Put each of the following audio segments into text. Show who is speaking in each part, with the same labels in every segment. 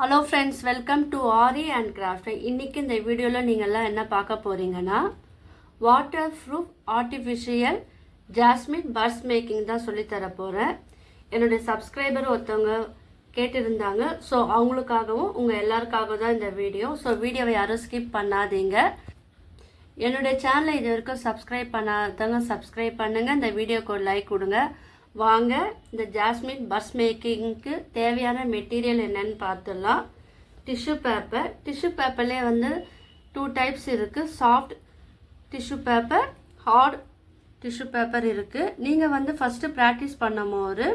Speaker 1: Hello friends, welcome to aari and craft. இன்றைக்கி இந்த வீடியோவில் நீங்கள்லாம் என்ன பார்க்க போகிறீங்கன்னா, water proof artificial jasmine purse making தான் சொல்லித்தர போகிறேன். என்னுடைய சப்ஸ்கிரைபர் ஒருத்தவங்க கேட்டிருந்தாங்க. ஸோ அவங்களுக்காகவும் உங்கள் எல்லாருக்காகவும் தான் இந்த வீடியோ. ஸோ வீடியோவை யாரும் ஸ்கிப் பண்ணாதீங்க. என்னுடைய சேனலை இது வரைக்கும் சப்ஸ்கிரைப் பண்ணாதவங்க சப்ஸ்கிரைப் பண்ணுங்கள். இந்த வீடியோக்கு ஒரு லைக் கொடுங்க. வாங்க இந்த ஜாஸ்மின் பர்ஸ் மேக்கிங்க்கு தேவையான மெட்டீரியல் என்னன்னு பார்த்துடலாம். டிஷ்யூ பேப்பர்லேயே வந்து 2 டைப்ஸ் இருக்குது. Soft tissue paper, hard tissue paper இருக்குது. நீங்கள் வந்து ஃபஸ்ட்டு ப்ராக்டிஸ் பண்ணும்போது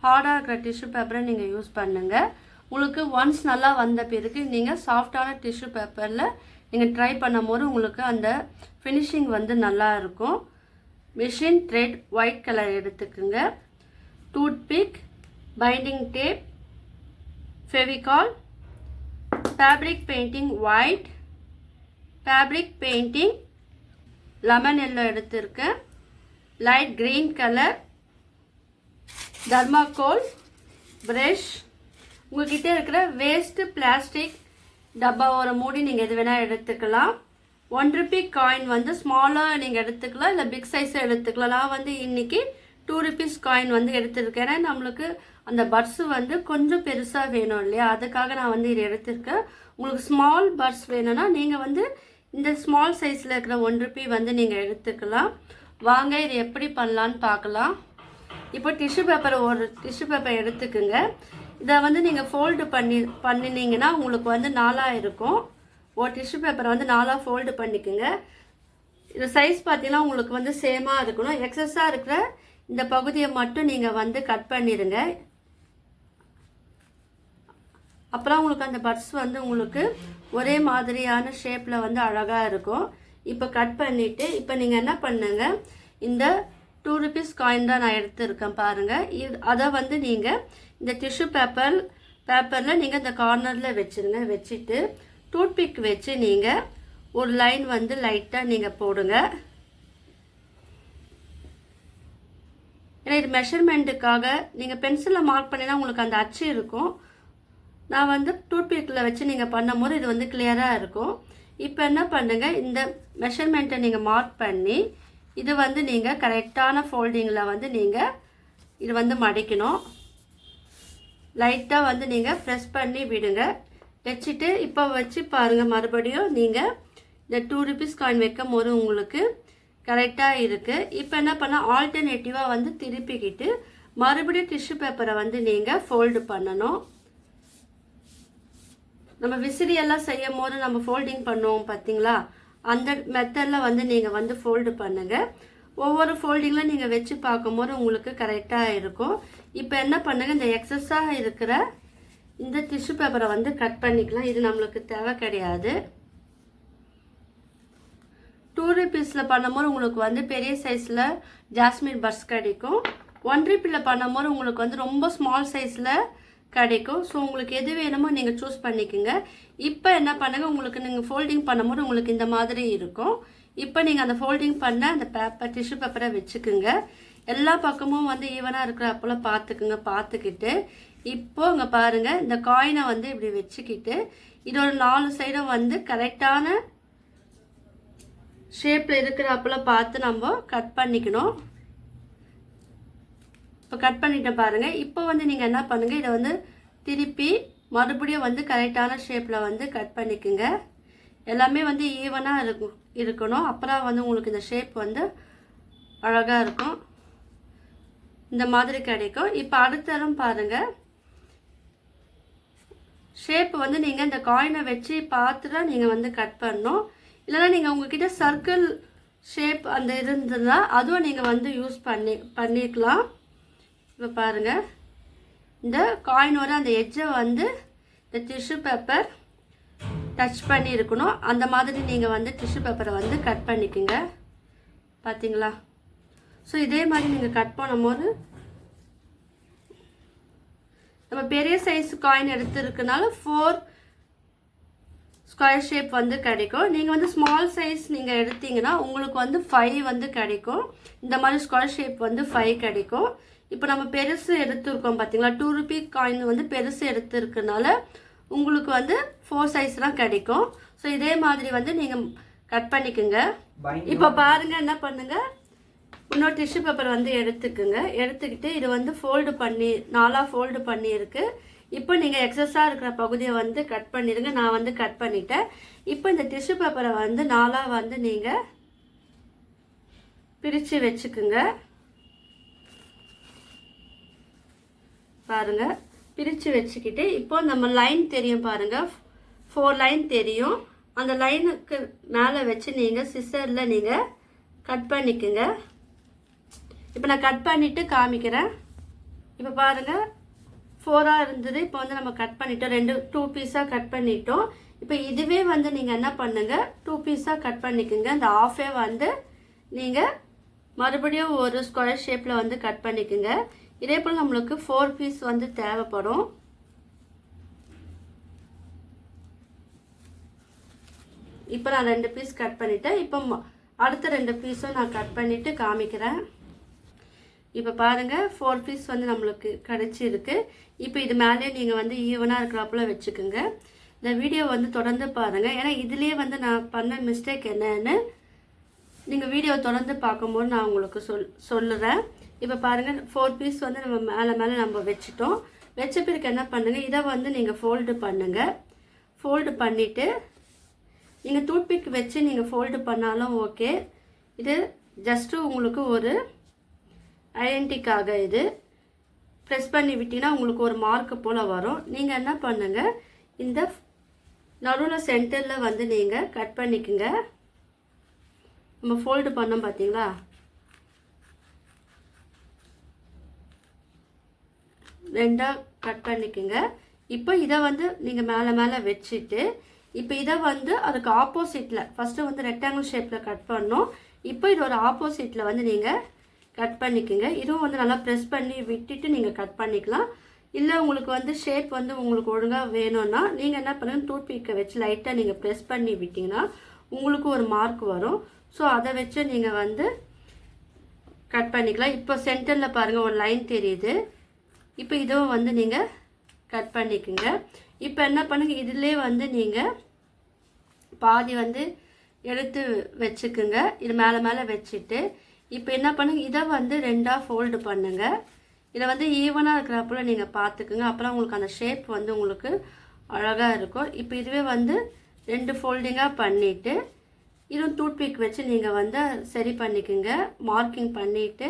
Speaker 1: ஹார்டாக இருக்கிற டிஷ்யூ பேப்பரை நீங்கள் யூஸ் பண்ணுங்கள். உங்களுக்கு ஒன்ஸ் நல்லா வந்த பிறகு நீங்கள் சாஃப்டான டிஷ்யூ பேப்பரில் நீங்கள் ட்ரை பண்ணும்போது உங்களுக்கு அந்த ஃபினிஷிங் வந்து நல்லா இருக்கும். மிஷின் த்ரெட் ஒயிட் கலர் எடுத்துக்குங்க. Toothpick, binding tape, Fevicol, fabric painting white, fabric painting lemon yellow எடுத்திருக்கேன், light green colour, thermocol, brush, உங்கள்கிட்ட இருக்கிற வேஸ்ட்டு பிளாஸ்டிக் டப்பா ஒரு மூடி நீங்கள் எது வேணால் எடுத்துக்கலாம். 1 ரூபி காயின் வந்து ஸ்மாலாக நீங்கள் எடுத்துக்கலாம், இல்லை பிக் சைஸாக எடுத்துக்கலாம். நான் வந்து இன்றைக்கி 2 ருபீஸ் காயின் வந்து எடுத்துருக்கேன். ஏன்னா நம்மளுக்கு அந்த பட்ஸு வந்து கொஞ்சம் பெருசாக வேணும் இல்லையா, அதுக்காக நான் வந்து இது எடுத்திருக்கேன். உங்களுக்கு ஸ்மால் பட்ஸ் வேணும்னா நீங்கள் வந்து இந்த ஸ்மால் சைஸில் இருக்கிற 1 ரூபி வந்து நீங்கள் எடுத்துக்கலாம். வாங்க இது எப்படி பண்ணலான்னு பார்க்கலாம். இப்போ டிஷ்யூ பேப்பர் எடுத்துக்குங்க. இதை வந்து நீங்கள் ஃபோல்டு பண்ணினீங்கன்னா உங்களுக்கு வந்து 4 இருக்கும். ஒரு டிஷ்யூ பேப்பரை வந்து 4 ஃபோல்டு பண்ணிக்கோங்க. இது சைஸ் பார்த்தீங்கன்னா உங்களுக்கு வந்து சேமாக இருக்கணும். எக்ஸஸாக இருக்கிற இந்த பகுதியை மட்டும் நீங்கள் வந்து கட் பண்ணிடுங்க. அப்புறம் உங்களுக்கு அந்த பட்ஸ் வந்து உங்களுக்கு ஒரே மாதிரியான ஷேப்பில் வந்து அழகாக இருக்கும். இப்போ கட் பண்ணிவிட்டு இப்போ நீங்கள் என்ன பண்ணுங்க, இந்த 2 ருபீஸ் காயின் தான் நான் எடுத்துருக்கேன் பாருங்கள். அதை வந்து நீங்கள் இந்த டிஷ்யூ பேப்பரில் நீங்கள் இந்த கார்னரில் வச்சுருங்க. வச்சுட்டு டூத்பிக் வச்சு நீங்கள் ஒரு லைன் வந்து லைட்டாக நீங்கள் போடுங்க. ஏன்னா இது மெஷர்மெண்ட்டுக்காக நீங்கள் பென்சிலில் மார்க் பண்ணினா உங்களுக்கு அந்த அச்சு இருக்கும். நான் வந்து டூத்பிக்கில் வச்சு நீங்கள் பண்ணும்போது இது வந்து கிளியராக இருக்கும். இப்போ என்ன பண்ணுங்கள், இந்த மெஷர்மெண்ட்டை நீங்கள் மார்க் பண்ணி இது வந்து நீங்கள் கரெக்டான ஃபோல்டிங்கில் வந்து நீங்கள் இது வந்து மடிக்கணும். லைட்டாக வந்து நீங்கள் ப்ரெஸ் பண்ணி விடுங்க. வச்சுட்டு இப்போ வச்சு பாருங்கள், மறுபடியும் நீங்கள் இந்த 2 ருபீஸ் காயின் வைக்கும் போது உங்களுக்கு கரெக்டாக இருக்குது. இப்போ என்ன பண்ணால் ஆல்டர்னேட்டிவாக வந்து திருப்பிக்கிட்டு மறுபடியும் டிஷ்யூ பேப்பரை வந்து நீங்கள் ஃபோல்டு பண்ணணும். நம்ம விசிறியெல்லாம் செய்யும் போது நம்ம ஃபோல்டிங் பண்ணுவோம் பார்த்தீங்களா, அந்த மெத்தடில் வந்து நீங்கள் வந்து ஃபோல்டு பண்ணுங்கள். ஒவ்வொரு ஃபோல்டிங்கில் நீங்கள் வச்சு பார்க்கும்போது உங்களுக்கு கரெக்டாக இருக்கும். இப்போ என்ன பண்ணுங்கள், இந்த எக்ஸஸாக இருக்கிற இந்த டிஷ்யூ பேப்பரை வந்து கட் பண்ணிக்கலாம். இது நம்மளுக்கு தேவை கிடையாது. 2 ருபீஸில் பண்ணும்போது உங்களுக்கு வந்து பெரிய சைஸில் ஜாஸ்மின் பர்ஸ் கிடைக்கும். 1 ரூபியில் பண்ணும்போது உங்களுக்கு வந்து ரொம்ப ஸ்மால் சைஸில் கிடைக்கும். ஸோ உங்களுக்கு எது வேணுமோ நீங்கள் சூஸ் பண்ணிக்கோங்க. இப்போ என்ன பண்ணுங்கள், உங்களுக்கு நீங்கள் ஃபோல்டிங் பண்ணும்போது உங்களுக்கு இந்த மாதிரி இருக்கும். இப்போ நீங்கள் அந்த ஃபோல்டிங் பண்ண அந்த டிஷ்யூ பேப்பரை வச்சுக்குங்க. எல்லா பக்கமும் வந்து ஈவனாக இருக்கிற அப்போலாம் பார்த்துக்கிட்டு இப்போ இங்கே பாருங்கள், இந்த காயினை வந்து இப்படி வச்சுக்கிட்டு இது ஒரு 4 சைடும் வந்து கரெக்டான ஷேப்பில் இருக்கிற அப்போலாம் பார்த்து நம்ம கட் பண்ணிக்கணும். இப்போ கட் பண்ணிட்டு பாருங்கள். இப்போ வந்து நீங்கள் என்ன பண்ணுங்கள், இதை வந்து திருப்பி மறுபடியும் வந்து கரெக்டான ஷேப்பில் வந்து கட் பண்ணிக்கோங்க. எல்லாமே வந்து ஈவனாக இருக்கணும். அப்புறம் வந்து உங்களுக்கு இந்த ஷேப் வந்து அழகாக இருக்கும். இந்த மாதிரி கிடைக்கும். இப்போ அடுத்த தரம் பாருங்கள், ஷேப் வந்து நீங்கள் இந்த காயினை வச்சு பார்த்து தான் நீங்கள் வந்து கட் பண்ணணும். இல்லைனா நீங்கள் உங்ககிட்ட சர்க்கிள் ஷேப் அந்த இருந்ததுன்னா அதுவும் நீங்கள் வந்து யூஸ் பண்ணிக்கலாம். இப்போ பாருங்கள், இந்த காயினோட அந்த எட்ஜை வந்து இந்த டிஷ்யூ பேப்பர் டச் பண்ணி இருக்கணும். அந்த மாதிரி நீங்கள் வந்து டிஷ்யூ பேப்பரை வந்து கட் பண்ணிக்கோங்க. பார்த்தீங்களா? ஸோ இதே மாதிரி நீங்கள் கட் பண்ணும்போது நம்ம பெரிய சைஸ் காயின் எடுத்துருக்கனால 4 ஸ்கொயர் ஷேப் வந்து கிடைக்கும். நீங்கள் வந்து ஸ்மால் சைஸ் நீங்கள் எடுத்தீங்கன்னா உங்களுக்கு வந்து 5 வந்து கிடைக்கும். இந்த மாதிரி ஸ்கொயர் ஷேப் வந்து 5 கிடைக்கும். இப்போ நம்ம பெருசு எடுத்துருக்கோம் பார்த்தீங்களா, 2 ரூபி காயின் வந்து பெருசு எடுத்துருக்கனால உங்களுக்கு வந்து 4 சைஸ்லாம் கிடைக்கும். ஸோ இதே மாதிரி வந்து நீங்கள் கட் பண்ணிக்கோங்க. இப்போ பாருங்கள், என்ன பண்ணுங்கள், இன்னொரு டிஷ்யூ பேப்பர் வந்து எடுத்துக்குங்க. எடுத்துக்கிட்டு இது வந்து ஃபோல்டு பண்ணி 4 ஃபோல்டு பண்ணியிருக்கு. இப்போ நீங்கள் எக்ஸஸாக இருக்கிற பகுதியை வந்து கட் பண்ணிடுங்க. நான் வந்து கட் பண்ணிட்டேன். இப்போ இந்த டிஷ்யூ பேப்பரை வந்து 4 வந்து நீங்கள் பிரித்து வச்சுக்குங்க. பாருங்கள், பிரித்து வச்சுக்கிட்டு இப்போ நம்ம லைன் தெரியும் பாருங்கள், 4 லைன் தெரியும். அந்த லைனுக்கு மேலே வச்சு நீங்கள் சிசரில் நீங்கள் கட் பண்ணிக்கோங்க. இப்போ நான் கட் பண்ணிவிட்டு காமிக்கிறேன். இப்போ பாருங்கள், 4 இருந்தது. இப்போ வந்து நம்ம கட் பண்ணிட்டோம், 2 பீஸாக கட் பண்ணிட்டோம். இப்போ இதுவே வந்து நீங்கள் என்ன பண்ணுங்கள், 2 பீஸாக கட் பண்ணிக்கோங்க. இந்த ஆஃபே வந்து நீங்கள் மறுபடியும் ஒரு ஸ்கொயர் ஷேப்பில் வந்து கட் பண்ணிக்கோங்க. இதே போல் நம்மளுக்கு 4 பீஸ் வந்து தேவைப்படும். இப்போ நான் 2 பீஸ் கட் பண்ணிட்டேன். இப்போ அடுத்த 2 பீஸும் நான் கட் பண்ணிவிட்டு காமிக்கிறேன். இப்போ பாருங்கள், 4 பீஸ் வந்து நம்மளுக்கு கிடச்சிருக்கு. இப்போ இது மேலே நீங்கள் வந்து ஈவனாக இருக்கிறாப்புல வச்சுக்கோங்க. இந்த வீடியோ வந்து தொடர்ந்து பாருங்கள். ஏன்னா இதுலேயே வந்து நான் பண்ண மிஸ்டேக் என்னன்னு நீங்கள் வீடியோ தொடர்ந்து பார்க்கும்போது நான் உங்களுக்கு சொல்லுறேன். இப்போ பாருங்கள், 4 பீஸ் வந்து நம்ம மேலே நம்ம வச்சுட்டோம். வச்ச பிறகு என்ன பண்ணுங்கள், இதை வந்து நீங்கள் ஃபோல்டு பண்ணுங்கள். ஃபோல்டு பண்ணிவிட்டு நீங்கள் டூத்பிக் வச்சு நீங்கள் ஃபோல்டு பண்ணாலும் ஓகே. இது ஜஸ்ட்டு உங்களுக்கு ஒரு ஐடென்டிக்காக இது ப்ரெஸ் பண்ணி விட்டிங்கன்னா உங்களுக்கு ஒரு மார்க்கு போல் வரும். நீங்கள் என்ன பண்ணுங்கள், இந்த நடுவில் சென்டரில் வந்து நீங்கள் கட் பண்ணிக்கோங்க. நம்ம ஃபோல்டு பண்ணோம் பார்த்தீங்களா, ரெண்டாக கட் பண்ணிக்கோங்க. இப்போ இதை வந்து நீங்கள் மேலே வச்சுட்டு இப்போ இதை வந்து அதுக்கு ஆப்போசிட்டில் ஃபஸ்ட்டு வந்து ரெக்டாங்கிள் ஷேப்பில் கட் பண்ணோம். இப்போ இது ஒரு ஆப்போசிட்டில் வந்து நீங்கள் கட் பண்ணிக்கோங்க. இதுவும் வந்து நல்லா ப்ரெஸ் பண்ணி விட்டுட்டு நீங்கள் கட் பண்ணிக்கலாம். இல்லை உங்களுக்கு வந்து ஷேப் வந்து உங்களுக்கு ஒழுங்காக வேணும்னா நீங்கள் என்ன பண்ணுங்கள், டூத்பிக்கை வச்சு லைட்டாக நீங்கள் ப்ரெஸ் பண்ணி விட்டிங்கன்னா உங்களுக்கு ஒரு மார்க் வரும். ஸோ அதை வச்சு நீங்கள் வந்து கட் பண்ணிக்கலாம். இப்போ சென்டரில் பாருங்கள் ஒரு லைன் தெரியுது. இப்போ இதுவும் வந்து நீங்கள் கட் பண்ணிக்கோங்க. இப்போ என்ன பண்ணுங்க, இதிலே வந்து நீங்கள் பாதி வந்து எடுத்து வச்சுக்குங்க. இது மேலே வச்சுட்டு இப்போ என்ன பண்ணுங்க, இதை வந்து 2ஆக ஃபோல்டு பண்ணுங்கள். இதை வந்து ஈவனாக இருக்கிறப்பல நீங்கள் பார்த்துக்குங்க. அப்புறம் உங்களுக்கு அந்த ஷேப் வந்து உங்களுக்கு அழகாக இருக்கும். இப்போ இதுவே வந்து 2 ஃபோல்டிங்காக பண்ணிவிட்டு இதுவும் டூத்பிக் வச்சு நீங்கள் வந்து சரி பண்ணிக்கோங்க. மார்க்கிங் பண்ணிவிட்டு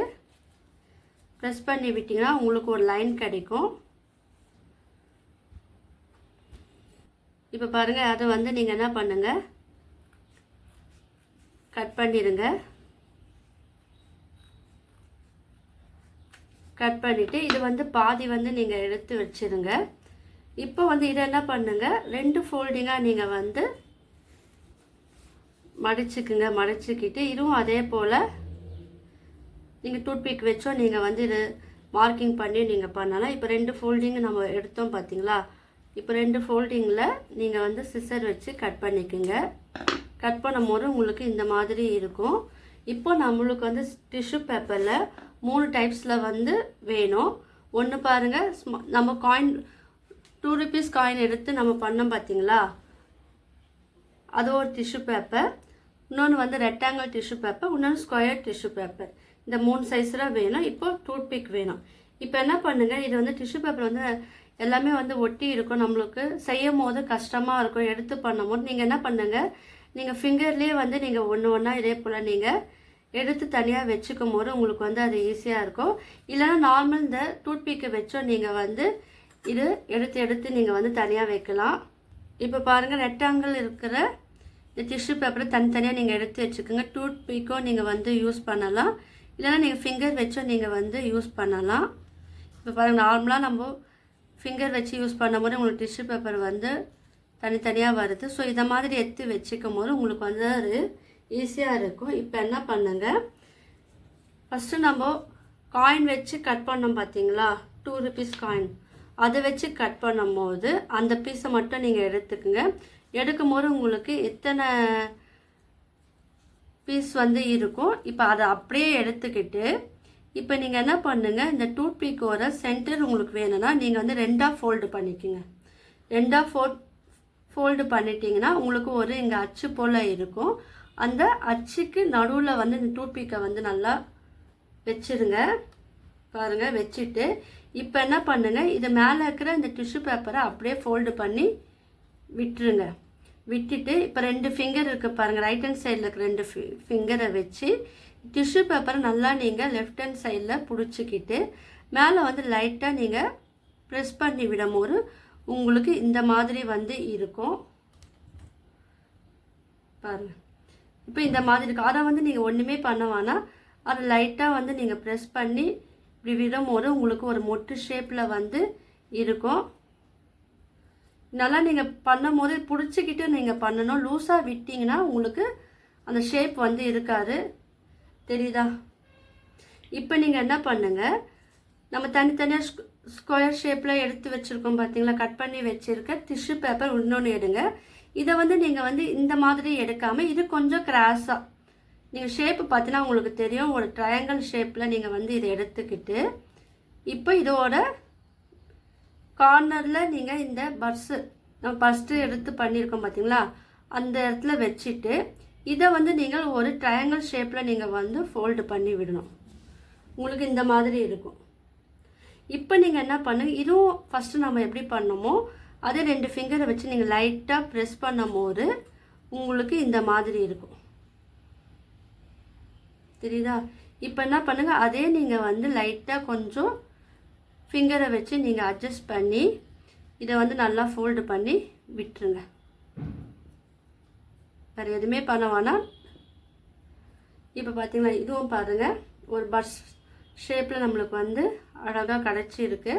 Speaker 1: ப்ரெஸ் பண்ணி விட்டிங்கன்னா உங்களுக்கு ஒரு லைன் கிடைக்கும். இப்போ பாருங்கள், அதை வந்து நீங்கள் என்ன பண்ணுங்கள், கட் பண்ணிடுங்க. கட் பண்ணிவிட்டு இது வந்து பாதி வந்து நீங்கள் எடுத்து வச்சுருங்க. இப்போ வந்து இதை என்ன பண்ணுங்கள், 2 ஃபோல்டிங்காக நீங்கள் வந்து மடிச்சுக்குங்க. மடிச்சுக்கிட்டு இதுவும் அதே போல் நீங்கள் டூத்பிக் வச்சோ நீங்கள் வந்து இது மார்க்கிங் பண்ணி நீங்கள் பண்ணலாம். இப்போ 2 ஃபோல்டிங் நம்ம எடுத்தோம் பார்த்தீங்களா. இப்போ 2 ஃபோல்டிங்கில் நீங்கள் வந்து சிசர் வச்சு கட் பண்ணிக்கோங்க. கட் பண்ணும்போது உங்களுக்கு இந்த மாதிரி இருக்கும். இப்போ நம்மளுக்கு வந்து டிஷ்யூ பேப்பரில் 3 டைப்ஸில் வந்து வேணும். ஒன்று பாருங்கள், நம்ம காயின் 2 ருபீஸ் காயின் எடுத்து நம்ம பண்ணோம் பார்த்தீங்களா, அது ஒரு டிஷ்யூ பேப்பர். இன்னொன்று வந்து ரெக்டாங்கிள் டிஷ்யூ பேப்பர், இன்னொன்று ஸ்கொயர் டிஷ்யூ பேப்பர். இந்த 3 சைஸில் வேணும். இப்போ டூத்பிக் வேணும். இப்போ என்ன பண்ணுங்கள், இது வந்து டிஷ்யூ பேப்பர் வந்து எல்லாமே வந்து ஒட்டி இருக்கும். நம்மளுக்கு செய்யும் போது கஷ்டமாக இருக்கும். எடுத்து பண்ணும் போது நீங்கள் என்ன பண்ணுங்கள், நீங்கள் ஃபிங்கர்லேயே வந்து நீங்கள் ஒன்றா இதே போல் நீங்கள் எடுத்து தனியாக வச்சுக்கும் போது உங்களுக்கு வந்து அது ஈஸியாக இருக்கும். இல்லைனா நார்மல் இந்த டூத்பிக்கை வச்சோ நீங்கள் வந்து இது எடுத்து நீங்கள் வந்து தனியாக வைக்கலாம். இப்போ பாருங்கள், ரெக்டாங்கிள் இருக்கிற இந்த டிஷ்யூ பேப்பரை தனித்தனியாக நீங்கள் எடுத்து வச்சுக்கோங்க. டூத்பிக்கோ நீங்கள் வந்து யூஸ் பண்ணலாம், இல்லைனா நீங்கள் ஃபிங்கர் வச்சோ நீங்கள் வந்து யூஸ் பண்ணலாம். இப்போ பாருங்கள், நார்மலாக நம்ம ஃபிங்கர் வச்சு யூஸ் பண்ணும்போது உங்களுக்கு டிஷ்யூ பேப்பர் வந்து தனித்தனியாக வருது. ஸோ இதை மாதிரி எடுத்து வச்சுக்கும் போது உங்களுக்கு வந்து அது ஈஸியாக இருக்கும். இப்போ என்ன பண்ணுங்கள், ஃபஸ்ட்டு நம்ம காயின் வச்சு கட் பண்ணோம் பார்த்தீங்களா, 2 ருபீஸ் காயின், அதை வச்சு கட் பண்ணும்போது அந்த பீஸை மட்டும் நீங்கள் எடுத்துக்குங்க. எடுக்கும் போது உங்களுக்கு எத்தனை பீஸ் வந்து இருக்கும். இப்போ அதை அப்படியே எடுத்துக்கிட்டு இப்போ நீங்கள் என்ன பண்ணுங்கள், இந்த டூத்பிக்கோட சென்டர் உங்களுக்கு வேணும்னா நீங்கள் வந்து 2ஆக ஃபோல்டு பண்ணிக்கோங்க. ரெண்டாக ஃபோல்டு பண்ணிட்டீங்கன்னா உங்களுக்கு ஒரு இங்கே அச்சு போல் இருக்கும். அந்த அச்சுக்கு நடுவில் வந்து இந்த டூத்பிக்கை வந்து நல்லா வச்சுருங்க. பாருங்கள், வச்சுட்டு இப்போ என்ன பண்ணுங்கள், இது மேலே இருக்கிற இந்த டிஷ்யூ பேப்பரை அப்படியே ஃபோல்டு பண்ணி விட்டுருங்க. விட்டுட்டு இப்போ 2 ஃபிங்கர் இருக்குது பாருங்கள், ரைட் ஹேண்ட் சைடில் இருக்கிற 2 ஃபிங்கரை வச்சு டிஷ்யூ பேப்பரை நல்லா நீங்கள் லெஃப்ட் ஹேண்ட் சைடில் பிடிச்சிக்கிட்டு மேலே வந்து லைட்டாக நீங்கள் ப்ரெஸ் பண்ணி விடும்போது உங்களுக்கு இந்த மாதிரி வந்து இருக்கும். பாருங்கள், இப்போ இந்த மாதிரி இருக்கும். அதை வந்து நீங்கள் ஒன்றுமே பண்ண வேணாம், அதை லைட்டாக வந்து நீங்கள் ப்ரெஸ் பண்ணி இப்படி விடும்போது உங்களுக்கு ஒரு மொட்டு ஷேப்பில் வந்து இருக்கும். நல்லா நீங்கள் பண்ணும் போது பிடிச்சிக்கிட்டு நீங்கள் பண்ணணும். லூஸாக விட்டிங்கன்னா உங்களுக்கு அந்த ஷேப் வந்து இருக்காது. தெரியுதா? இப்போ நீங்கள் என்ன பண்ணுங்கள், நம்ம தனித்தனியாக ஸ்கொயர் ஷேப்பில் எடுத்து வச்சுருக்கோம் பார்த்தீங்களா, கட் பண்ணி வச்சுருக்க டிஷ்யூ பேப்பர் இன்னொன்று எடுங்க. இதை வந்து நீங்கள் வந்து இந்த மாதிரி எடுக்காமல் இது கொஞ்சம் கிராஸாக நீங்கள் ஷேப்பு பார்த்தீங்கன்னா உங்களுக்கு தெரியும், ஒரு ட்ரையாங்கிள் ஷேப்பில் நீங்கள் வந்து இதை எடுத்துக்கிட்டு இப்போ இதோட கார்னரில் நீங்கள் இந்த பர்ஸு நம்ம ஃபஸ்ட்டு எடுத்து பண்ணியிருக்கோம் பார்த்தீங்களா, அந்த இடத்துல வச்சுட்டு இதை வந்து நீங்கள் ஒரு ட்ரையாங்கிள் ஷேப்பில் நீங்கள் வந்து ஃபோல்டு பண்ணி விடணும். உங்களுக்கு இந்த மாதிரி இருக்கும். இப்போ நீங்கள் என்ன பண்ணுங்க, இதுவும் ஃபஸ்ட்டு நம்ம எப்படி பண்ணோமோ அதே 2 ஃபிங்கரை வச்சு நீங்கள் லைட்டாக ப்ரெஸ் பண்ணும் போது உங்களுக்கு இந்த மாதிரி இருக்கும். தெரியுதா? இப்போ என்ன பண்ணுங்கள், அதே நீங்கள் வந்து லைட்டாக கொஞ்சம் ஃபிங்கரை வச்சு நீங்கள் அட்ஜஸ்ட் பண்ணி இதை வந்து நல்லா ஃபோல்டு பண்ணி விட்டுருங்க. வேறு எதுவுமே பண்ண வேணாம். இப்போ பார்த்தீங்கன்னா இதுவும் பாருங்கள், ஒரு பஸ் ஷேப்பில் நம்மளுக்கு வந்து அழகாக கிடச்சிருக்கு.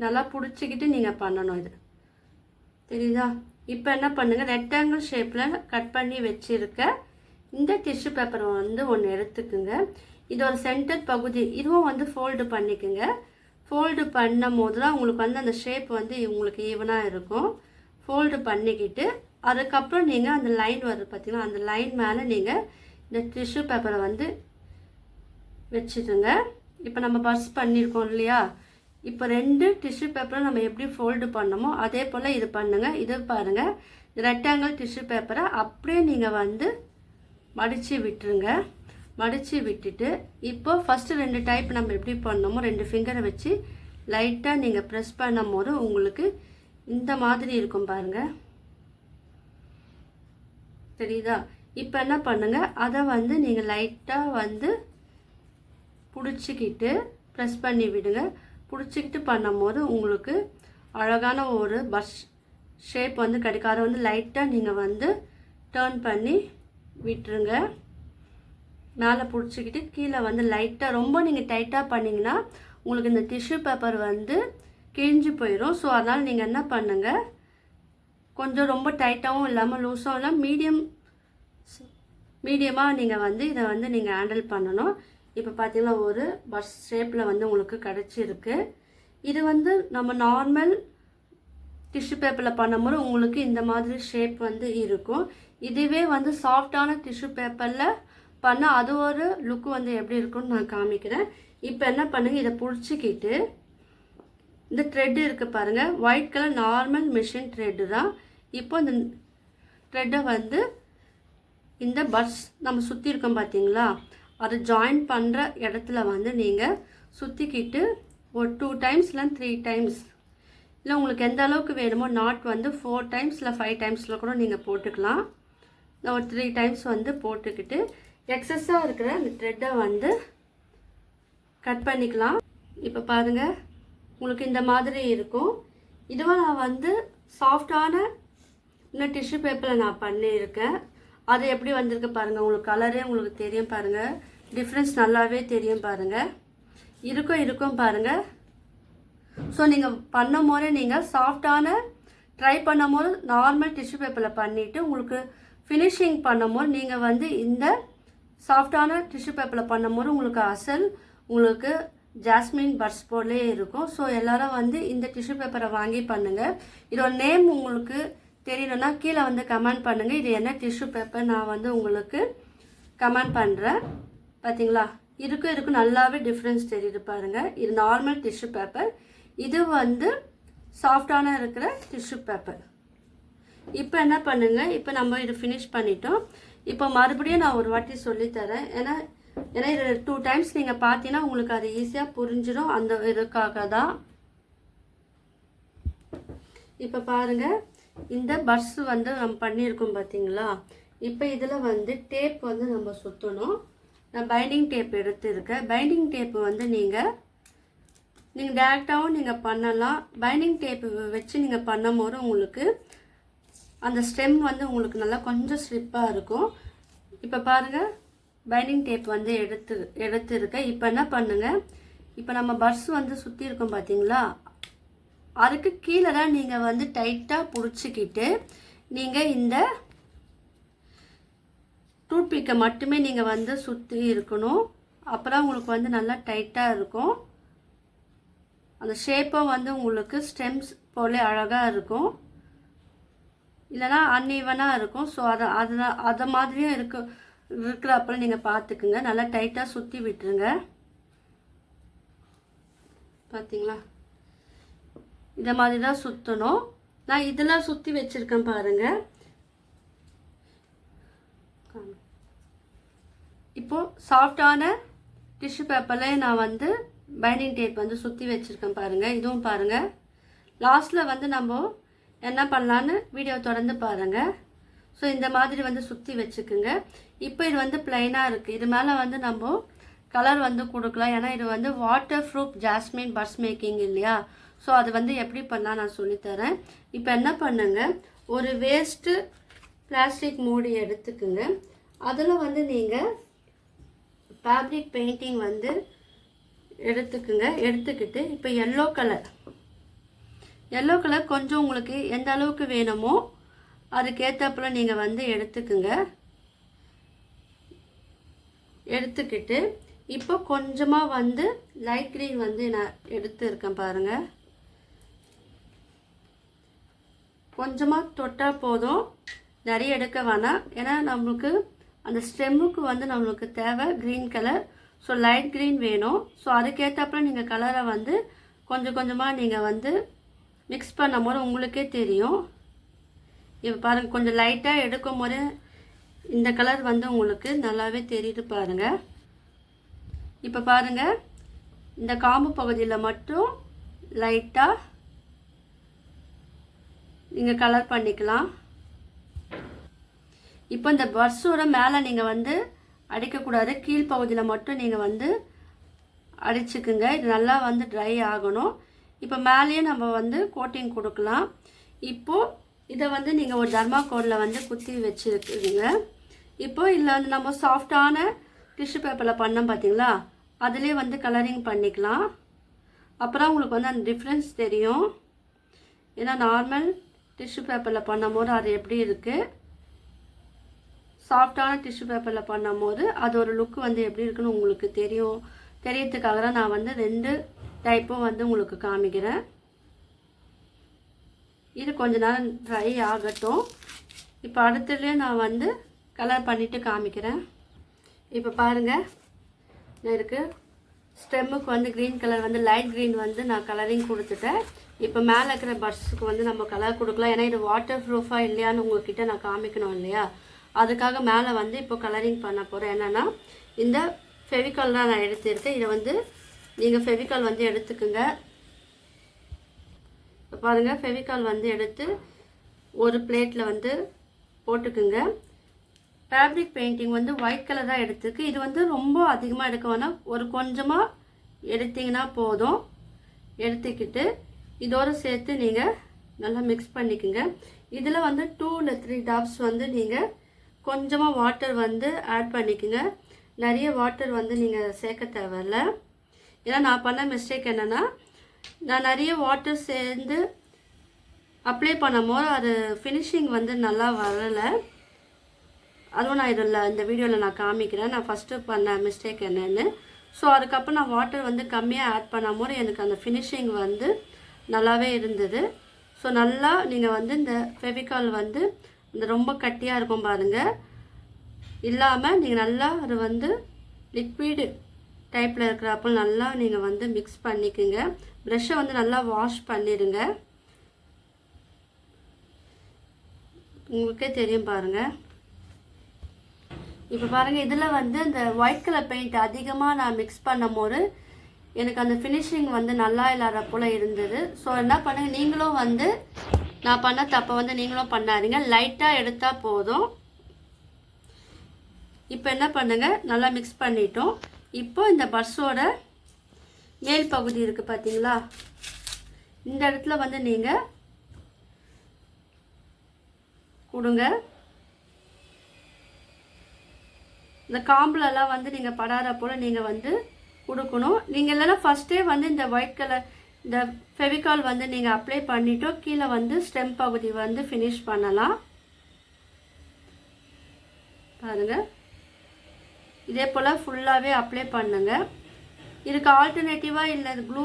Speaker 1: நல்லா பிடிச்சிக்கிட்டு நீங்கள் பண்ணணும் இது. தெரியுதா? இப்போ என்ன பண்ணுங்கள், ரெக்டாங்கிள் ஷேப்பில் கட் பண்ணி வச்சுருக்க இந்த டிஷ்யூ பேப்பரை வந்து ஒன்று எடுத்துக்குங்க. இது ஒரு சென்டர் பகுதி, இதுவும் வந்து ஃபோல்டு பண்ணிக்கோங்க. ஃபோல்டு பண்ணும் போது தான் உங்களுக்கு வந்து அந்த ஷேப் வந்து உங்களுக்கு ஈவனாக இருக்கும். ஃபோல்டு பண்ணிக்கிட்டு அதுக்கப்புறம் நீங்கள் அந்த லைன் வருது பார்த்தீங்கன்னா, அந்த லைன் மேலே நீங்கள் இந்த டிஷ்யூ பேப்பரை வந்து வச்சுடுங்க. இப்போ நம்ம பர்ஸ் பண்ணியிருக்கோம் இல்லையா, இப்போ 2 டிஷ்யூ பேப்பரை நம்ம எப்படி ஃபோல்டு பண்ணமோ அதே போல் இது பண்ணுங்கள். இது பாருங்கள், ரெக்டாங்கிள் டிஷ்யூ பேப்பரை அப்படியே நீங்கள் வந்து மடித்து விட்டுருங்க. மடித்து விட்டுட்டு இப்போ ஃபஸ்ட்டு 2 டைப் நம்ம எப்படி பண்ணோமோ 2 ஃபிங்கரை வச்சு லைட்டாக நீங்கள் ப்ரெஸ் பண்ணும் போது உங்களுக்கு இந்த மாதிரி இருக்கும் பாருங்கள். தெரியுதா? இப்போ என்ன பண்ணுங்கள், அதை வந்து நீங்கள் லைட்டாக வந்து பிடிச்சிக்கிட்டு ப்ரெஸ் பண்ணி விடுங்க. பிடிச்சிக்கிட்டு பண்ணும் போது உங்களுக்கு அழகான ஒரு பஸ் ஷேப் வந்து கிடைக்கும். அதை வந்து லைட்டாக நீங்கள் வந்து டர்ன் பண்ணி விட்டுருங்க. மேலே பிடிச்சிக்கிட்டு கீழே வந்து லைட்டாக, ரொம்ப நீங்கள் டைட்டாக பண்ணிங்கன்னா உங்களுக்கு இந்த டிஷ்யூ பேப்பர் வந்து கிழிஞ்சு போயிடும். ஸோ அதனால் நீங்கள் என்ன பண்ணுங்கள், கொஞ்சம் ரொம்ப டைட்டாகவும் இல்லாமல் லூஸாகவும் இல்லாமல் மீடியமாக நீங்கள் வந்து இதை வந்து நீங்கள் ஹேண்டில் பண்ணணும். இப்போ பார்த்தீங்கன்னா ஒரு பஸ் ஷேப்பில் வந்து உங்களுக்கு கிடச்சிருக்கு. இது வந்து நம்ம நார்மல் டிஷ்யூ பேப்பரில் பண்ணும்போது உங்களுக்கு இந்த மாதிரி ஷேப் வந்து இருக்கும். இதுவே வந்து சாஃப்டான டிஷ்யூ பேப்பரில் பண்ணால் அது ஒரு லுக்கு வந்து எப்படி இருக்குன்னு நான் காமிக்கிறேன். இப்போ என்ன பண்ணுங்கள், இதை பிடிச்சிக்கிட்டு இந்த த்ரெட்டு இருக்குது பாருங்கள், white colour normal machine thread தான். இப்போ இந்த த்ரெட்டை வந்து இந்த பஸ் நம்ம சுற்றி இருக்கோம் பார்த்தீங்களா, அதை ஜாயின் பண்ணுற இடத்துல வந்து நீங்கள் சுற்றிக்கிட்டு ஒரு 2 டைம்ஸ் இல்லை 3 டைம்ஸ், இல்லை உங்களுக்கு எந்த அளவுக்கு வேணுமோ நாட் வந்து 4 டைம்ஸ் இல்லை 5 டைம்ஸில் கூட நீங்கள் போட்டுக்கலாம். நான் ஒரு 3 டைம்ஸ் வந்து போட்டுக்கிட்டு எக்ஸஸாக இருக்கிற அந்த த்ரெட்டை வந்து கட் பண்ணிக்கலாம். இப்போ பாருங்கள், உங்களுக்கு இந்த மாதிரி இருக்கும். இதுவும் நான் வந்து சாஃப்டான இன்னும் டிஷ்யூ பேப்பரில் நான் பண்ணியிருக்கேன். அது எப்படி வந்திருக்கு பாருங்கள், உங்களுக்கு கலரே உங்களுக்கு தெரியும் பாருங்கள், டிஃப்ரென்ஸ் நல்லாவே தெரியும் பாருங்கள், இருக்கும் பாருங்கள். ஸோ நீங்கள் பண்ணும் போதே நீங்கள் சாஃப்டான ட்ரை பண்ணும் போது நார்மல் டிஷ்யூ பேப்பரில் பண்ணிவிட்டு உங்களுக்கு ஃபினிஷிங் பண்ணும் போது நீங்கள் வந்து இந்த சாஃப்டான டிஷ்யூ பேப்பரில் பண்ணும் போது உங்களுக்கு அசல் உங்களுக்கு ஜாஸ்மின் பர்ஸ் போலே இருக்கும். ஸோ எல்லோரும் வந்து இந்த டிஷ்யூ பேப்பரை வாங்கி பண்ணுங்கள். இதோட நேம் உங்களுக்கு தெரியணுன்னா கீழே வந்து கமெண்ட் பண்ணுங்கள். இது என்ன டிஷ்யூ பேப்பர் நான் வந்து உங்களுக்கு கமெண்ட் பண்ணுறேன். பார்த்தீங்களா, இதுக்கும் நல்லாவே டிஃப்ரென்ஸ் தெரியுது பாருங்கள். இது நார்மல் டிஷ்யூ பேப்பர், இது வந்து சாஃப்டான இருக்கிற டிஷ்யூ பேப்பர். இப்போ என்ன பண்ணுங்கள், இப்போ நம்ம இது ஃபினிஷ் பண்ணிட்டோம். இப்போ மறுபடியும் நான் ஒரு வாட்டி சொல்லித்தரேன். ஏன்னா இது 2 டைம்ஸ் நீங்கள் பார்த்தீங்கன்னா உங்களுக்கு அது ஈஸியாக புரிஞ்சிடும். அந்த இதுக்காக தான். இப்போ பாருங்கள், இந்த பர்ஸ் வந்து நம்ம பண்ணியிருக்கோம் பார்த்தீங்களா. இப்போ இதில் வந்து டேப் வந்து நம்ம சுற்றணும். நான் பைண்டிங் டேப் எடுத்துருக்கேன். பைண்டிங் டேப்பு வந்து நீங்கள் டேரெக்டாகவும் நீங்கள் பண்ணலாம். பைண்டிங் டேப்பு வச்சு நீங்கள் பண்ணும்போது உங்களுக்கு அந்த ஸ்டெம் வந்து உங்களுக்கு நல்லா கொஞ்சம் ஸ்லிப்பாக இருக்கும். இப்போ பாருங்கள், பைண்டிங் டேப் வந்து எடுத்துருக்கேன். இப்போ என்ன பண்ணுங்கள், இப்போ நம்ம பர்ஸ் வந்து சுற்றி இருக்கோம் பார்த்தீங்களா, அதுக்கு கீழே தான் நீங்கள் வந்து டைட்டாக பிடிச்சிக்கிட்டு நீங்கள் இந்த டூத்பிக்கை மட்டுமே நீங்கள் வந்து சுற்றி இருக்கணும். அப்புறம் உங்களுக்கு வந்து நல்லா டைட்டாக இருக்கும். அந்த ஷேப்பும் வந்து உங்களுக்கு ஸ்டெம்ஸ் போல அழகாக இருக்கும். இல்லைனா அன்ஈவனாக இருக்கும். ஸோ அதை மாதிரியும் இருக்கிறப்ப நீங்கள் பார்த்துக்குங்க. நல்லா டைட்டாக சுற்றி விட்டுருங்க. பார்த்தீங்களா, இதை மாதிரி தான் சுற்றணும். நான் இதெல்லாம் சுற்றி வச்சுருக்கேன் பாருங்கள். இப்போது சாஃப்டான டிஷ்யூ பேப்பரில் நான் வந்து பைண்டிங் டேப் வந்து சுற்றி வச்சுருக்கேன் பாருங்கள். இதுவும் பாருங்கள். லாஸ்ட்டில் வந்து நம்ம என்ன பண்ணலான்னு வீடியோ தொடர்ந்து பாருங்கள். ஸோ இந்த மாதிரி வந்து சுற்றி வச்சுக்குங்க. இப்போ இது வந்து பிளைனாக இருக்குது. இது மேலே வந்து நம்ம கலர் வந்து கொடுக்கலாம். ஏன்னா இது வந்து water proof jasmine purse making இல்லையா. ஸோ அது வந்து எப்படி பண்ணலாம் நான் சொல்லித்தரேன். இப்போ என்ன பண்ணுங்க, ஒரு வேஸ்ட்டு பிளாஸ்டிக் மூடி எடுத்துக்குங்க. அதில் வந்து நீங்கள் ஃபேப்ரிக் பெயிண்டிங் வந்து எடுத்துக்குங்க. எடுத்துக்கிட்டு இப்போ எல்லோ கலர் கொஞ்சம் உங்களுக்கு எந்த அளவுக்கு வேணுமோ அதுக்கேற்றப்பல நீங்கள் வந்து எடுத்துக்குங்க. எடுத்துக்கிட்டு இப்போ கொஞ்சமாக வந்து லைட் க்ரீன் வந்து நான் எடுத்துருக்கேன் பாருங்கள். கொஞ்சமாக தொட்டால் போதும், நிறைய எடுக்க வேணாம். ஏன்னா நம்மளுக்கு அந்த ஸ்டெம்முக்கு வந்து நம்மளுக்கு தேவை green colour. So light green வேணும். ஸோ அதுக்கேற்றப்பல நீங்கள் கலரை வந்து கொஞ்சம் கொஞ்சமாக நீங்கள் வந்து மிக்ஸ் பண்ணும் போது உங்களுக்கே தெரியும். இப்போ பாருங்கள், கொஞ்சம் லைட்டாக எடுக்கும் போது இந்த கலர் வந்து உங்களுக்கு நல்லாவே தெரியுது பாருங்கள். இப்போ பாருங்கள், இந்த காம்பு பகுதியில் மட்டும் லைட்டாக நீங்கள் கலர் பண்ணிக்கலாம். இப்போ இந்த பர்ஸோட மேலே நீங்கள் வந்து அடிக்கக்கூடாது, கீழ்ப்பகுதியில் மட்டும் நீங்கள் வந்து அடிச்சுக்குங்க. இது நல்லா வந்து ட்ரை ஆகணும். இப்போ மேலேயே நம்ம வந்து கோட்டிங் கொடுக்கலாம். இப்போது இதை வந்து நீங்கள் ஒரு தர்மாக்கோலில் வந்து குத்தி வச்சுருக்குங்க. இப்போது இதில் வந்து நம்ம சாஃப்டான டிஷ்யூ பேப்பரில் பண்ணோம் பார்த்தீங்களா, அதிலே வந்து கலரிங் பண்ணிக்கலாம். அப்புறம் உங்களுக்கு வந்து அந்த டிஃப்ரென்ஸ் தெரியும். ஏன்னா நார்மல் டிஷ்யூ பேப்பரில் பண்ணும் போது அது எப்படி இருக்குது, சாஃப்டான டிஷ்யூ பேப்பரில் பண்ணும் போது அது ஒரு லுக் வந்து எப்படி இருக்குன்னு உங்களுக்கு தெரியறதுக்காக தான் நான் வந்து 2 டைப்பும் வந்து உங்களுக்கு காமிக்கிறேன். இது கொஞ்ச நேரம் ட்ரை ஆகட்டும். இப்போ அடுத்ததுலேயே நான் வந்து கலர் பண்ணிவிட்டு காமிக்கிறேன். இப்போ பாருங்கள், நான் இருக்குது ஸ்டெம்முக்கு வந்து க்ரீன் கலர் வந்து லைட் க்ரீன் வந்து நான் கலரிங் கொடுத்துட்டேன். இப்போ மேலே இருக்கிற பர்ஸுக்கு வந்து நம்ம கலர் கொடுக்கலாம். ஏன்னா இது வாட்டர் ப்ரூஃபாக இல்லையான்னு உங்கள்கிட்ட நான் காமிக்கணும் இல்லையா. அதுக்காக மேலே வந்து இப்போ கலரிங் பண்ண போகிறேன். என்னென்னா இந்த ஃபெவிகால் தான் நான் எடுத்துருக்கேன். இதை வந்து நீங்கள் ஃபெவிகால் வந்து எடுத்துக்குங்க. இப்போ பாருங்கள், ஃபெவிகால் வந்து எடுத்து ஒரு பிளேட்டில் வந்து போட்டுக்குங்க. ஃபேப்ரிக் பெயிண்டிங் வந்து ஒயிட் கலர் தான் எடுத்துருக்கு. இது வந்து ரொம்ப அதிகமாக எடுக்க வேணாம், ஒரு கொஞ்சமாக எடுத்திங்கன்னா போதும். எடுத்துக்கிட்டு இதோடு சேர்த்து நீங்கள் நல்லா மிக்ஸ் பண்ணிக்கோங்க. இதில் வந்து 2 இல்லை 3 டாப்ஸ் வந்து நீங்கள் கொஞ்சமாக வாட்டர் வந்து ஆட் பண்ணிக்கோங்க. நிறைய வாட்டர் வந்து நீங்கள் சேர்க்க தேவையில்ல. ஏன்னா நான் பண்ண மிஸ்டேக் என்னென்னா, நான் நிறைய வாட்டர் சேர்ந்து அப்ளை பண்ணும்போது அது ஃபினிஷிங் வந்து நல்லா வரலை. அதுவும் நான் இந்த வீடியோவில் நான் காமிக்கிறேன் நான் ஃபஸ்ட்டு பண்ண மிஸ்டேக் என்னென்னு. ஸோ அதுக்கப்புறம் நான் வாட்டர் வந்து கம்மியாக ஆட் பண்ணும்போது எனக்கு அந்த ஃபினிஷிங் வந்து நல்லாவே இருந்தது. ஸோ நல்லா நீங்கள் வந்து இந்த ஃபெவிகால் வந்து இந்த ரொம்ப கட்டியாக இருக்கும் பாருங்கள், இல்லாமல் நீங்கள் நல்லா அது வந்து லிக்விடு டைப்பில் இருக்கிறப்போ நல்லா நீங்கள் வந்து மிக்ஸ் பண்ணிக்கோங்க. ப்ரெஷ்ஷை வந்து நல்லா வாஷ் பண்ணிடுங்க. உங்களுக்கே தெரியும் பாருங்கள். இப்போ பாருங்கள், இதில் வந்து இந்த ஒயிட் கலர் பெயிண்ட் அதிகமாக நான் மிக்ஸ் பண்ணும் போது எனக்கு அந்த ஃபினிஷிங் வந்து நல்லா இல்லாத போல் இருந்தது. ஸோ என்ன பண்ணுங்கள், நீங்களும் வந்து நான் பண்ண தப்பை வந்து நீங்களும் பண்ணாதீங்க. லைட்டாக எடுத்தால் போதும். இப்போ என்ன பண்ணுங்கள், நல்லா மிக்ஸ் பண்ணிட்டோம். இப்போ இந்த பர்ஸோட மேல் பகுதி இருக்குது பார்த்தீங்களா, இந்த இடத்துல வந்து நீங்கள் கொடுங்க. இந்த காம்புலலாம் வந்து நீங்கள் படாத போல் நீங்கள் வந்து கொடுக்கணும். நீங்கள் இல்லைன்னா ஃபஸ்ட்டே வந்து இந்த ஒயிட் கலர் இந்த ஃபெவிகால் வந்து நீங்கள் அப்ளை பண்ணிவிட்டோ கீழே வந்து ஸ்டெம் பகுதி வந்து ஃபினிஷ் பண்ணலாம். பாருங்கள், இதே போல் ஃபுல்லாகவே அப்ளை பண்ணுங்கள். இதுக்கு ஆல்டர்னேட்டிவாக இல்லை க்ளூ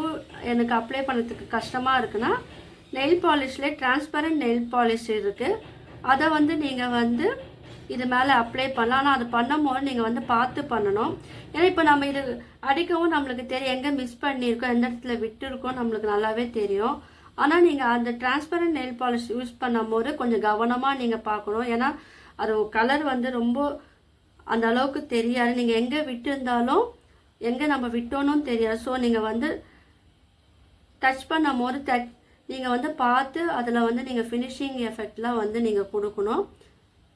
Speaker 1: எனக்கு அப்ளை பண்ணுறதுக்கு கஷ்டமாக இருக்குன்னா நெயில் பாலிஷ்லேயே டிரான்ஸ்பரண்ட் நெயில் பாலிஷ் இருக்குது, அதை வந்து நீங்கள் வந்து இது மேலே அப்ளை பண்ணலாம். ஆனால் அது பண்ணும்போது நீங்கள் வந்து பார்த்து பண்ணணும். ஏன்னா இப்போ நம்ம இது அடிக்கவும் நம்மளுக்கு தெரியும் எங்கே மிஸ் பண்ணியிருக்கோம், எந்த இடத்துல விட்டுருக்கோம் நம்மளுக்கு நல்லாவே தெரியும். ஆனால் நீங்கள் அந்த டிரான்ஸ்பரண்ட் நெயில் பாலிஷ் யூஸ் பண்ணும்போது கொஞ்சம் கவனமாக நீங்கள் பார்க்கணும். ஏன்னா அது கலர் வந்து ரொம்ப அந்த அளவுக்கு தெரியாது. நீங்கள் எங்கே விட்டுருந்தாலும் எங்கே நம்ம விட்டோன்னு தெரியாது. ஸோ நீங்கள் வந்து டச் பண்ணும் போது நீங்கள் வந்து பார்த்து அதில் வந்து நீங்கள் ஃபினிஷிங் எஃபெக்ட்லாம் வந்து நீங்கள் கொடுக்கணும்.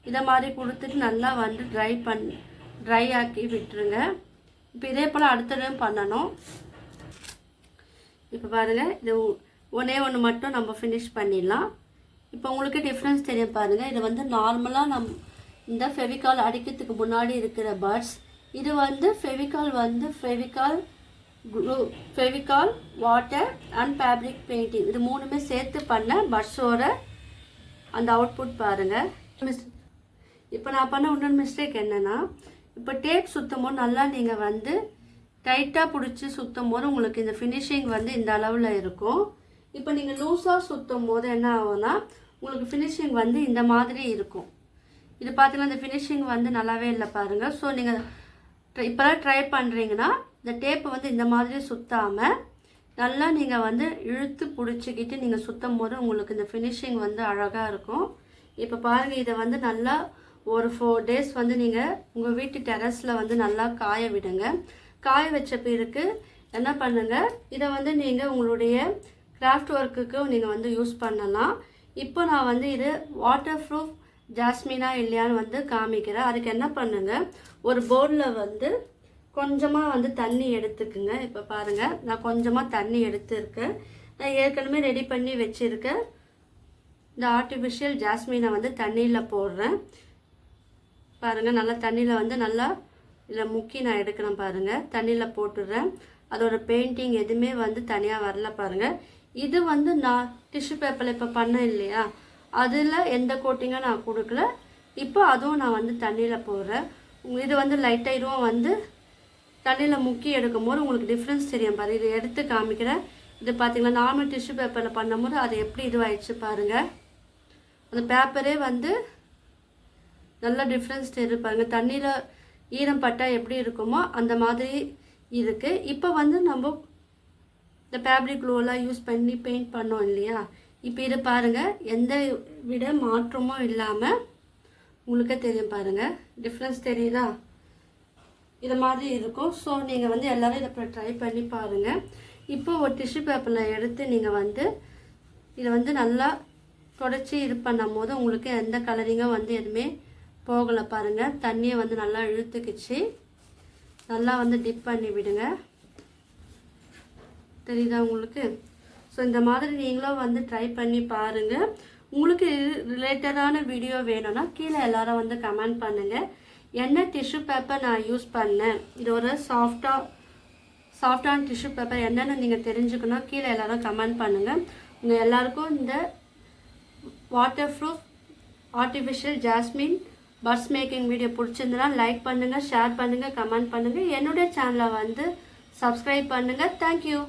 Speaker 1: இதை மாதிரி கொடுத்துட்டு நல்லா வந்து ட்ரை ஆக்கி விட்டுருங்க. இப்போ இதே போல் அடுத்ததும் பண்ணணும். இப்போ பாருங்கள், இது ஒன்று மட்டும் நம்ம ஃபினிஷ் பண்ணிடலாம். இப்போ உங்களுக்கு டிஃப்ரென்ஸ் தெரியும் பாருங்கள். இது வந்து நார்மலாக இந்த ஃபெவிகால் அடிக்கிறதுக்கு முன்னாடி இருக்கிற பர்ட்ஸ். இது வந்து Fevicol glue, Fevicol, water and fabric painting, இது மூணுமே சேர்த்து பண்ண பர்ட்ஸோட அந்த அவுட்புட் பாருங்கள். இப்போ நான் பண்ண இன்னொரு மிஸ்டேக் என்னென்னா, இப்போ டேப் சுற்றும் போது நல்லா நீங்கள் வந்து டைட்டாக பிடிச்சி சுற்றும் போது உங்களுக்கு இந்த ஃபினிஷிங் வந்து இந்த அளவில் இருக்கும். இப்போ நீங்கள் லூஸாக சுற்றும் போது என்ன ஆகும்னா உங்களுக்கு ஃபினிஷிங் வந்து இந்த மாதிரி இருக்கும். இது பார்த்தீங்கன்னா இந்த ஃபினிஷிங் வந்து நல்லாவே இல்லை பாருங்கள். ஸோ நீங்கள் இப்போலாம் ட்ரை பண்ணுறீங்கன்னா இந்த டேப்பை வந்து இந்த மாதிரி சுற்றாமல் நல்லா நீங்கள் வந்து இழுத்து பிடிச்சிக்கிட்டு நீங்கள் சுற்றும் போது உங்களுக்கு இந்த ஃபினிஷிங் வந்து அழகாக இருக்கும். இப்போ பாருங்கள், இதை வந்து நல்லா ஒரு 4 days வந்து நீங்கள் உங்கள் வீட்டு டெரஸில் வந்து நல்லா காய விடுங்க. காய வச்ச பிறகு என்ன பண்ணுங்கள், இதை வந்து நீங்கள் உங்களுடைய கிராஃப்ட் ஒர்க்குக்கு நீங்கள் வந்து யூஸ் பண்ணலாம். இப்போ நான் வந்து இது வாட்டர் ப்ரூஃப் ஜாஸ்மினா இல்லையான்னு வந்து காமிக்கிறேன். அதுக்கு என்ன பண்ணுங்கள், ஒரு பவுலில் வந்து கொஞ்சமாக வந்து தண்ணி எடுத்துக்குங்க. இப்போ பாருங்கள், நான் கொஞ்சமாக தண்ணி எடுத்துருக்கேன். நான் ஏற்கனவே ரெடி பண்ணி வச்சுருக்கேன் இந்த ஆர்டிஃபிஷியல் ஜாஸ்மினை வந்து தண்ணியில் போடுறேன். பாருங்கள், நல்லா தண்ணியில் வந்து நல்லா இதில் முக்கி நான் எடுக்கிறேன் பாருங்கள். தண்ணியில் போட்டுடுறேன். அதோட பெயிண்டிங் எதுவுமே வந்து தனியாக வரல பாருங்கள். இது வந்து நான் டிஷ்யூ பேப்பரில் இப்போ பண்ணேன் இல்லையா, அதில் எந்த கோட்டிங்கும் நான் கொடுக்கல. இப்போ அதுவும் நான் வந்து தண்ணியில் போடுறேன். இது வந்து லைட்டாக இதுவும் வந்து தண்ணியில் முக்கி எடுக்கும் போது உங்களுக்கு டிஃப்ரென்ஸ் தெரியும் பாருங்கள். இது எடுத்து காமிக்கிறேன். இது பார்த்திங்கன்னா நார்மல் டிஷ்யூ பேப்பரில் பண்ணும்போது அது எப்படி இதுவாகிடுச்சு பாருங்கள். அந்த பேப்பரே வந்து நல்ல டிஃப்ரென்ஸ் தெரியும் பாருங்கள். தண்ணியில் ஈரம் பட்டால் எப்படி இருக்குமோ அந்த மாதிரி இருக்குது. இப்போ வந்து நம்ம இந்த ஃபேப்ரிக் க்ளூலாம் யூஸ் பண்ணி பெயிண்ட் பண்ணோம் இல்லையா, இப்போ இது பாருங்கள் எந்த விட மாற்றமும் இல்லாமல் உங்களுக்கே தெரியும் பாருங்கள். டிஃப்ரென்ஸ் தெரியுதா? இது மாதிரி இருக்கும். ஸோ நீங்கள் வந்து எல்லோரும் இதை ட்ரை பண்ணி பாருங்கள். இப்போ ஒரு டிஷ்யூ பேப்பரில் எடுத்து நீங்கள் வந்து இதை வந்து நல்லா தொடச்சி இது பண்ணும் போது உங்களுக்கு எந்த கலரிங்கும் வந்து எதுவுமே போகலை பாருங்கள். தண்ணியை வந்து நல்லா இழுத்துக்கிச்சு. நல்லா வந்து டிப் பண்ணி விடுங்க. தெரியுதா உங்களுக்கு? ஸோ இந்த மாதிரி நீங்களும் வந்து ட்ரை பண்ணி பாருங்கள். உங்களுக்கு ரிலேட்டடான வீடியோ வேணும்னா கீழே எல்லாரும் வந்து கமெண்ட் பண்ணுங்கள். என்ன டிஷ்யூ பேப்பர் நான் யூஸ் பண்ணேன், இது ஒரு சாஃப்டான டிஷ்யூ பேப்பர் என்னென்னு நீங்கள் தெரிஞ்சுக்கணும், கீழே எல்லாரும் கமெண்ட் பண்ணுங்கள். உங்கள் எல்லாருக்கும் இந்த waterproof artificial jasmine buds making video பிடிச்சிருந்தனா லைக் பண்ணுங்கள், ஷேர் பண்ணுங்கள், கமெண்ட் பண்ணுங்கள். என்னுடைய சேனலை வந்து சப்ஸ்கிரைப் பண்ணுங்கள். தேங்க்யூ.